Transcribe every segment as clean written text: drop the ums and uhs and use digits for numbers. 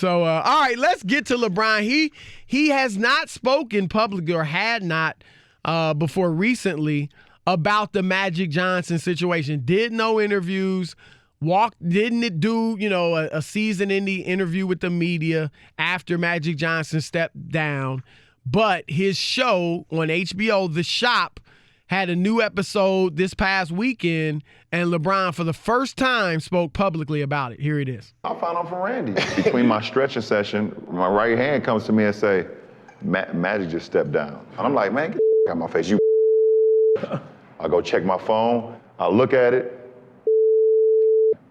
So, all right, let's get to LeBron. He has not spoken publicly or had not before recently about the Magic Johnson situation. Did no interviews. Didn't do, a season-ending interview with the media after Magic Johnson stepped down. But his show on HBO, The Shop, had a new episode this past weekend, and LeBron, for the first time, spoke publicly about it. Here it is. I found out from Randy. Between my stretching session, my right hand comes to me and say, Magic just stepped down. And I'm like, man, get the out of my face. I go check my phone. I look at it.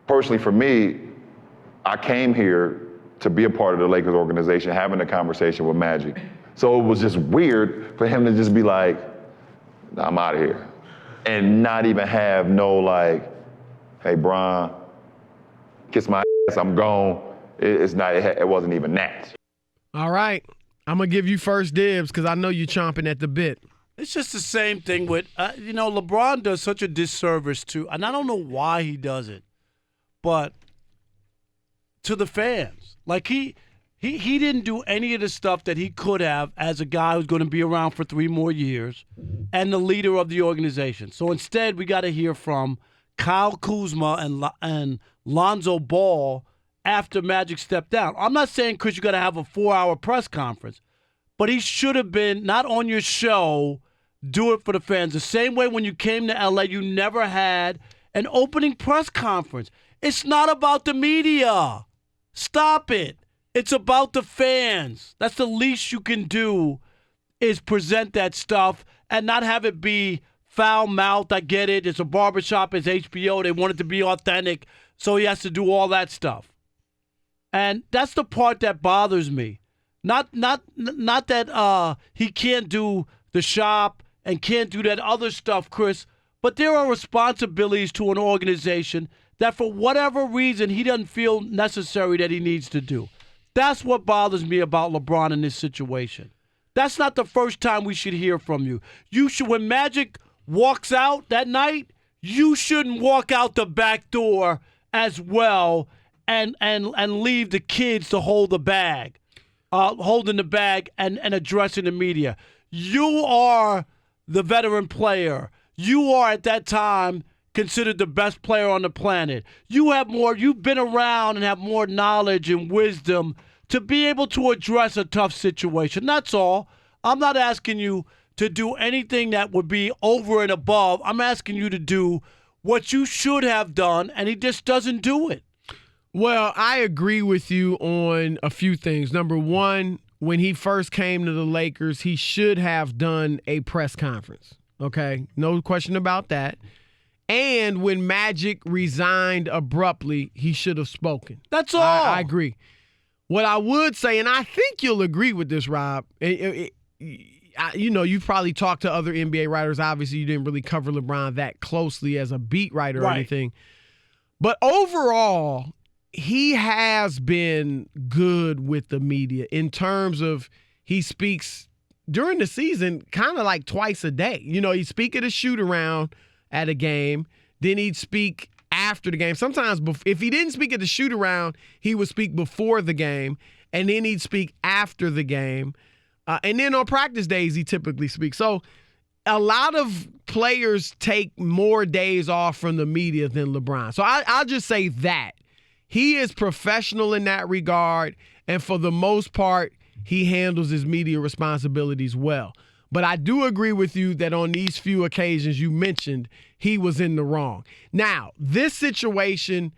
Personally, for me, I came here to be a part of the Lakers organization, having a conversation with Magic. So it was just weird for him to just be like, I'm out of here. And not even have no like, hey, Bron, kiss my ass, I'm gone. It wasn't even that. All right. I'm going to give you first dibs because I know you're chomping at the bit. It's just the same thing with, LeBron does such a disservice to, and I don't know why he does it, but to the fans. Like he didn't do any of the stuff that he could have as a guy who's going to be around for 3 more years and the leader of the organization. So instead, we got to hear from Kyle Kuzma and Lonzo Ball after Magic stepped down. I'm not saying, Chris, you got to have a 4-hour press conference, but he should have been not on your show, do it for the fans. The same way when you came to L.A., you never had an opening press conference. It's not about the media. Stop it. It's about the fans. That's the least you can do is present that stuff and not have it be foul-mouthed. I get it. It's a barbershop. It's HBO. They want it to be authentic, so he has to do all that stuff. And that's the part that bothers me. Not that he can't do the shop and can't do that other stuff, Chris, but there are responsibilities to an organization that for whatever reason he doesn't feel necessary that he needs to do. That's what bothers me about LeBron in this situation. That's not the first time we should hear from you. When Magic walks out that night, you shouldn't walk out the back door as well and leave the kids to hold the bag, holding the bag and addressing the media. You are the veteran player. You are at that time considered the best player on the planet. You've been around and have more knowledge and wisdom to be able to address a tough situation. That's all. I'm not asking you to do anything that would be over and above. I'm asking you to do what you should have done, and he just doesn't do it. Well, I agree with you on a few things. Number one, when he first came to the Lakers, he should have done a press conference. Okay? No question about that. And when Magic resigned abruptly, he should have spoken. That's all. I agree. What I would say, and I think you'll agree with this, Rob, you've probably talked to other NBA writers. Obviously, you didn't really cover LeBron that closely as a beat writer or anything. But overall, he has been good with the media in terms of he speaks during the season kind of like twice a day. He'd speak at a shoot-around at a game, then he'd speak after the game. Sometimes if he didn't speak at the shoot-around, he would speak before the game, and then he'd speak after the game. And then on practice days, he typically speaks. So a lot of players take more days off from the media than LeBron. So I'll just say that. He is professional in that regard, and for the most part, he handles his media responsibilities well. But I do agree with you that on these few occasions you mentioned, he was in the wrong. Now, this situation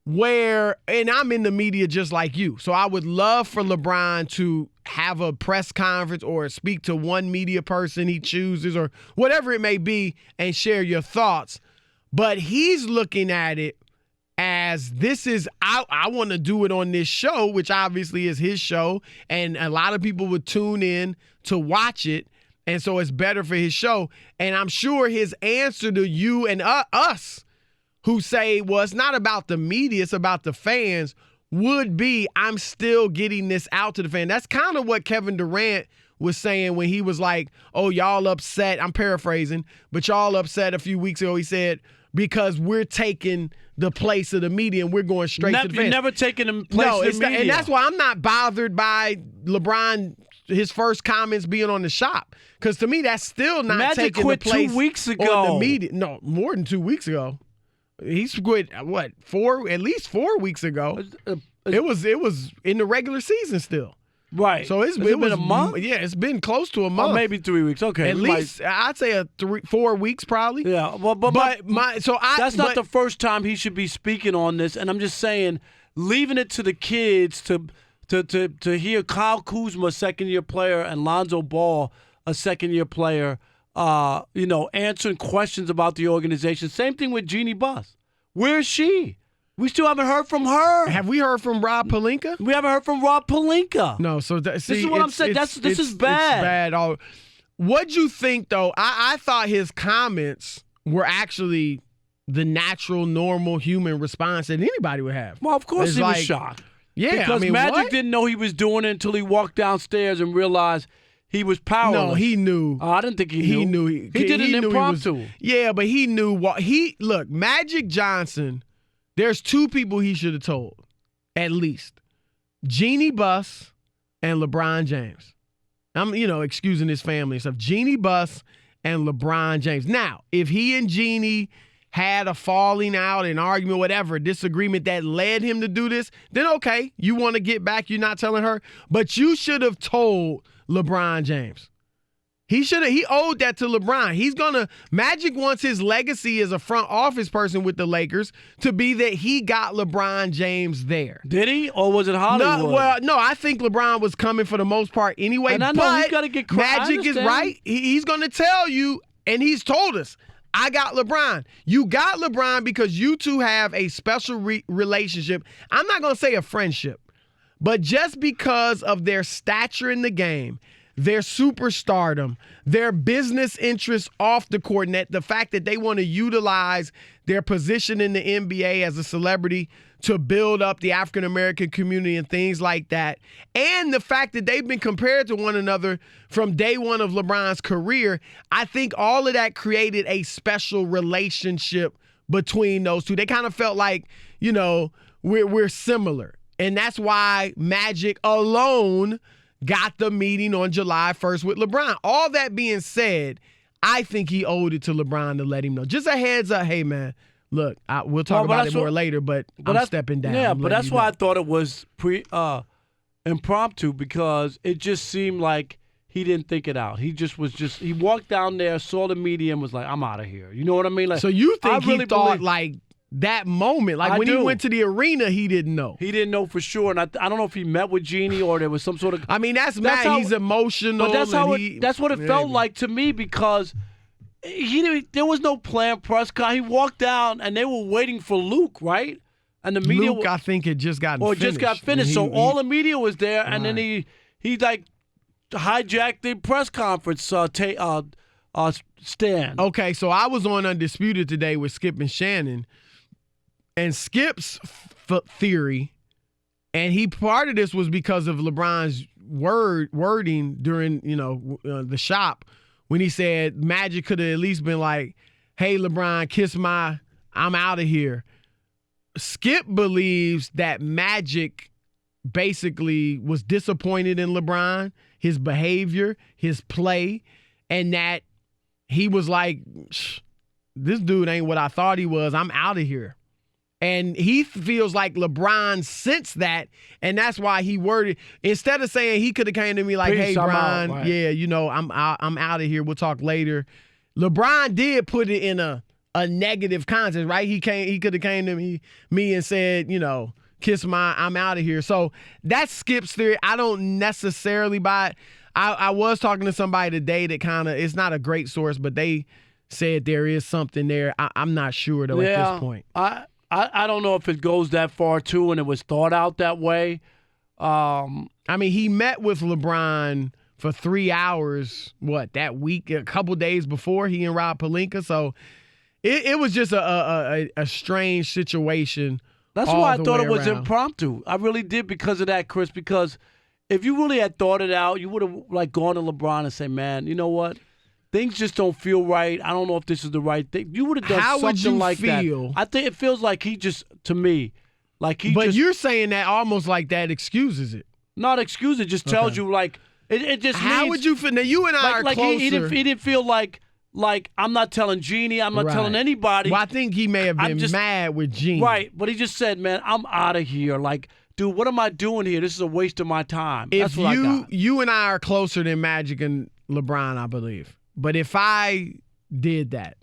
where, and I'm in the media just like you, so I would love for LeBron to have a press conference or speak to one media person he chooses or whatever it may be and share your thoughts. But he's looking at it as this is, I want to do it on this show, which obviously is his show, and a lot of people would tune in to watch it. And so it's better for his show. And I'm sure his answer to you and us who say, well, it's not about the media, it's about the fans, would be, I'm still getting this out to the fan. That's kind of what Kevin Durant was saying when he was like, oh, y'all upset. I'm paraphrasing, but y'all upset a few weeks ago. He said, because we're taking the place of the media, and we're going straight to the fans. You're never taking the place of the media. And that's why I'm not bothered by LeBron, his first comments being on the shop. Because to me, that's still not Magic taking quit the place 2 weeks ago. on the media. No, more than 2 weeks ago. He's quit, what, at least 4 weeks ago. It was in the regular season still. Right. So it been was a month? Yeah, it's been close to a month. Or maybe 3 weeks. Okay. At least I'd say 4 weeks probably. Yeah. But that's not the first time he should be speaking on this. And I'm just saying, leaving it to the kids to hear Kyle Kuzma, second-year player, and Lonzo Ball, a second-year player, answering questions about the organization. Same thing with Jeannie Buss. Where is she? We still haven't heard from her. Have we heard from Rob Pelinka? We haven't heard from Rob Pelinka. No, so this is what I'm saying. This is bad. It's bad. What'd you think, though? I thought his comments were actually the natural, normal human response that anybody would have. Well, of course he was shocked. Yeah, because Magic didn't know he was doing it until he walked downstairs and realized he was powerless. No, he knew. I didn't think he knew. He knew. He did an impromptu. Yeah, but he knew what look, Magic Johnson. There's 2 people he should have told, at least. Jeannie Buss and LeBron James. I'm, excusing his family and stuff. Jeannie Buss and LeBron James. Now, if he and Jeannie had a falling out, an argument, whatever, a disagreement that led him to do this, then okay, you want to get back, you're not telling her. But you should have told LeBron James. He owed that to LeBron. Magic wants his legacy as a front office person with the Lakers to be that he got LeBron James there. Did he? Or was it Hollywood? No, I think LeBron was coming for the most part anyway. And I know he's got to get credit. Magic is right. He's going to tell you, and he's told us, I got LeBron. You got LeBron because you two have a special relationship. I'm not going to say a friendship, but just because of their stature in the game, their superstardom, their business interests off the court, and the fact that they want to utilize their position in the NBA as a celebrity to build up the African-American community and things like that, and the fact that they've been compared to one another from day one of LeBron's career, I think all of that created a special relationship between those two. They kind of felt like, we're similar. And that's why Magic alone got the meeting on July 1st with LeBron. All that being said, I think he owed it to LeBron to let him know. Just a heads up, hey, man, look, we'll talk about it more later, but I'm stepping down. Yeah, but that's why I thought it was impromptu, because it just seemed like he didn't think it out. He walked down there, saw the media, and was like, I'm out of here. You know what I mean? Like, so you think he thought, like, that moment, like when he went to the arena, he didn't know. He didn't know for sure, and I don't know if he met with Jeannie or there was some sort of. I mean, that's Matt. He's emotional. But that's what it felt like to me, because there was no planned press con. He walked down, and they were waiting for Luke, right? And the media. Luke, I think, had just gotten finished. Just got finished. So all the media was there, and then he like hijacked the press conference stand. Okay, so I was on Undisputed today with Skip and Shannon. And Skip's theory, and part of this was because of LeBron's wording during, the shop, when he said Magic could have at least been like, hey, LeBron, I'm out of here. Skip believes that Magic basically was disappointed in LeBron, his behavior, his play, and that he was like, this dude ain't what I thought he was. I'm out of here. And he feels like LeBron sensed that, and that's why he worded, instead of saying he could have came to me like, "Hey, Brian, I'm out of here. We'll talk later." LeBron did put it in a negative context, right? He could have came to me and said, I'm out of here. So that's Skip's theory. I don't necessarily buy it. I was talking to somebody today that it's not a great source, but they said there is something there. I'm not sure though at this point. I don't know if it goes that far, too, and it was thought out that way. I mean, he met with LeBron for 3 hours, that week, a couple days before, he and Rob Pelinka. So it was just a strange situation. That's why I thought it was impromptu. I really did because of that, Chris, because if you really had thought it out, you would have gone to LeBron and say, man, you know what? things just don't feel right. I don't know if this is the right thing. You would have done How something would you like feel? that. I think it feels like he just, to me, like he But just. you're saying that almost like that excuses it. Not excuse it, just tells you like it just How means, would you feel? Now you and I are like closer. he didn't feel like I'm not telling Jeannie, I'm not Right. telling anybody. Well, I think he may have been mad with Gene. Right, but he just said, "Man, I'm out of here." Like, dude, what am I doing here? This is a waste of my time. If That's what I got. you and I are closer than Magic and LeBron, I believe. But if I did that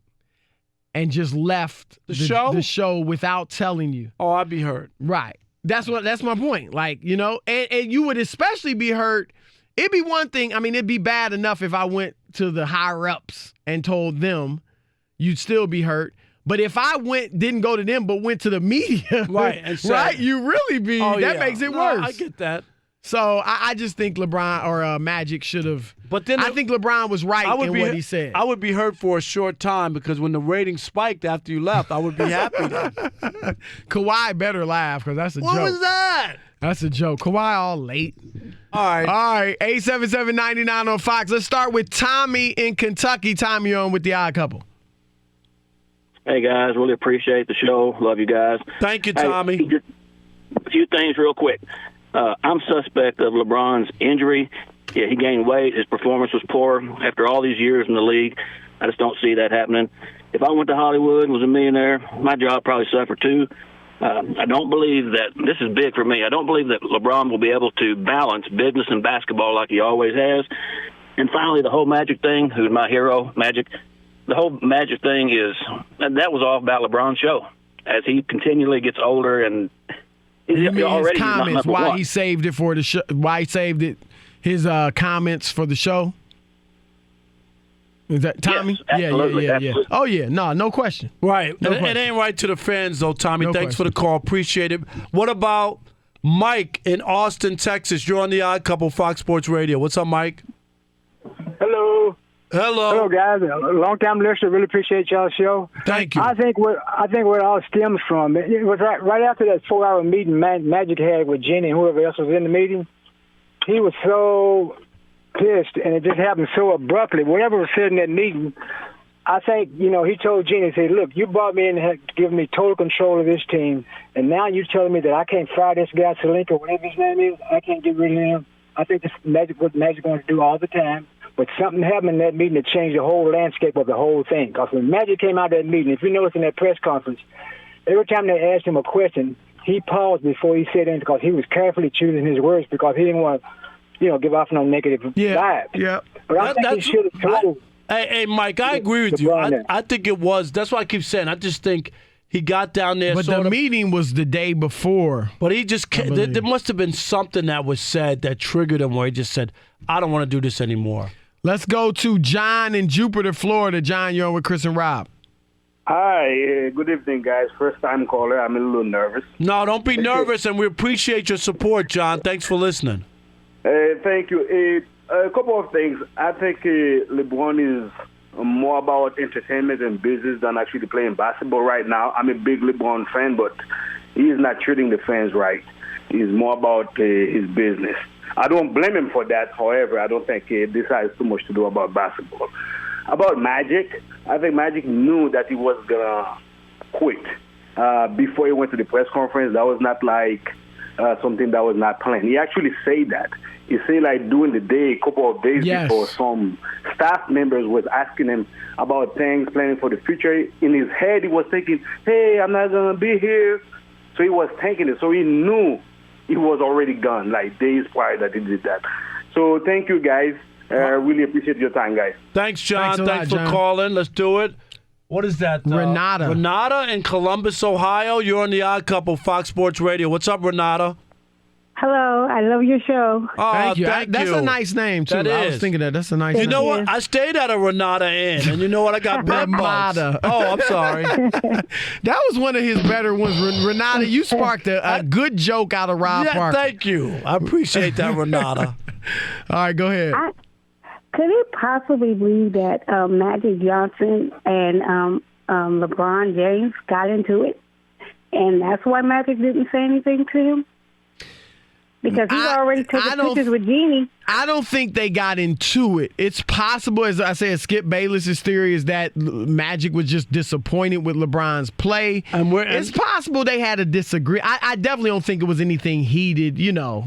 and just left The show without telling you, Oh, I'd be hurt. right? That's my point. Like, and you would especially be hurt. It'd be one thing. I mean, it'd be bad enough if I went to the higher ups and told them, you'd still be hurt. But if I didn't go to them, but went to the media, Right, and said, right, you really be. Oh, that yeah. makes it No, worse. I get that. So I just think LeBron or Magic should have. But then I think LeBron was right in what he said. I would be hurt for a short time because when the ratings spiked after you left, I would be happy then. Kawhi better laugh because that's a joke. What was that? That's a joke. Kawhi all late. All right. All right. 877-99 on Fox. Let's start with Tommy in Kentucky. Tommy on with the Odd Couple. Hey, guys. Really appreciate the show. Love you guys. Thank you, Tommy. Hey, just a few things real quick. I'm suspect of LeBron's injury. Yeah, he gained weight. His performance was poor after all these years in the league. I just don't see that happening. If I went to Hollywood and was a millionaire, my job probably suffered too. I don't believe that – this is big for me. I don't believe that LeBron will be able to balance business and basketball like he always has. And finally, the whole Magic thing, who's my hero, Magic, the whole Magic thing is – that was all about LeBron's show. As he continually gets older and – You mean already his comments, why one. he saved it for the show, why he saved it, his comments for the show? Is that Tommy? Yes, absolutely, yeah. absolutely. Oh, yeah. No question. Right. No It question. ain't right to the fans, though, Tommy. No Thanks for question. the call. Appreciate it. What about Mike in Austin, Texas? You're on the Odd Couple, Fox Sports Radio. What's up, Mike? Hello. Hello. Hello, guys. A long-time listener. Really appreciate y'all's show. Thank you. I think what it all stems from, it was right after that 4-hour meeting Magic had with Jenny and whoever else was in the meeting. He was so pissed, and it just happened so abruptly. Whatever was said in that meeting, I think, he told Jenny, he said, look, you brought me in and had given me total control of this team, and now you're telling me that I can't fire this guy, Salenko, whatever his name is, I can't get rid of him. I think this what Magic going to do all the time. But something happened in that meeting that changed the whole landscape of the whole thing. Because when Magic came out of that meeting, if you notice in that press conference, every time they asked him a question, he paused before he said anything because he was carefully choosing his words because he didn't want to, give off no negative vibes. Yeah. But I think he should have told. Hey, Mike, I agree with you. I think it was. That's why I keep saying. I just think he got down there. But the meeting was the day before. But he just there must have been something that was said that triggered him where he just said, I don't want to do this anymore. Let's go to John in Jupiter, Florida. John, you're on with Chris and Rob. Hi, good evening, guys. First time caller. I'm a little nervous. No, don't be nervous, and we appreciate your support, John. Thanks for listening. Thank you. A couple of things. I think LeBron is more about entertainment and business than actually playing basketball right now. I'm a big LeBron fan, but he is not treating the fans right. He's more about his business. I don't blame him for that. However, I don't think this has too much to do about basketball. About Magic, I think Magic knew that he was going to quit. Before he went to the press conference, that was not like something that was not planned. He actually said that. He said like during the day, a couple of days before, some staff members was asking him about things, planning for the future. In his head, he was thinking, hey, I'm not going to be here. So he was thinking it. So he knew he was already gone, like days prior that he did that. So thank you, guys. Really appreciate your time, guys. Thanks, John. Thanks a lot, for John. calling. Let's do it. What is that? Renata. Renata in Columbus, Ohio. You're on the Odd Couple, Fox Sports Radio. What's up, Renata? Hello, I love your show. Oh, Thank you. Thank That's you. a nice name, too. That I is. was thinking that. That's a nice You name. know what? I stayed at a Renata Inn, and you know what? I got bed bugs. Renata. Oh, I'm sorry. That was one of his better ones. Renata, you sparked a good joke out of Rob Yeah, Parker. thank you. I appreciate that, Renata. All right, go ahead. Could it possibly be that Magic Johnson and LeBron James got into it, and that's why Magic didn't say anything to him? because he already took the pictures with Jeannie. I don't think they got into it. It's possible, as I said, Skip Bayless's theory is that Magic was just disappointed with LeBron's play. It's possible they had a disagree. I definitely don't think it was anything heated,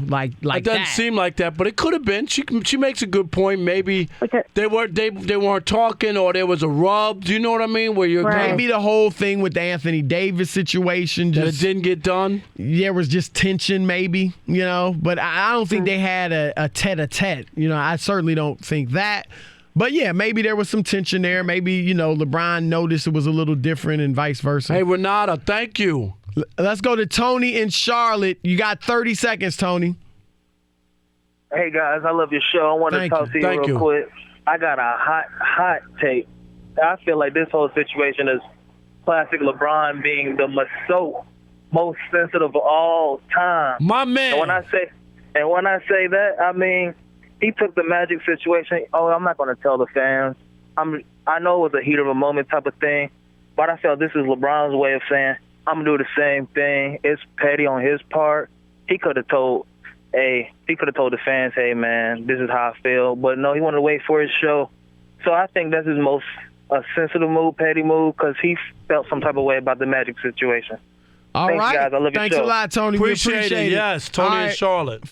like that. It doesn't seem like that, but it could have been. She makes a good point. Maybe they weren't talking, or there was a rub. Do you know what I mean? Where you're maybe the whole thing with the Anthony Davis situation that it didn't get done. There was just tension, maybe. But I don't think they had a tete-a-tete. I certainly don't think that. But, yeah, maybe there was some tension there. Maybe, LeBron noticed it was a little different and vice versa. Hey, Renata, thank you. Let's go to Tony in Charlotte. You got 30 seconds, Tony. Hey, guys, I love your show. I want to talk to you real quick. I got a hot take. I feel like this whole situation is classic LeBron being the most sensitive of all time. My man. And when I say that, I mean he took the Magic situation. Oh, I'm not going to tell the fans. I know it was a heat of a moment type of thing, but I felt this is LeBron's way of saying I'm gonna do the same thing. It's petty on his part. He could have told the fans, hey man, this is how I feel. But no, he wanted to wait for his show. So I think that's his most sensitive move, petty move, because he felt some type of way about the Magic situation. All Thanks, right. guys. I love your show. Thanks a lot, Tony. Appreciate it. Yes, Tony in Charlotte.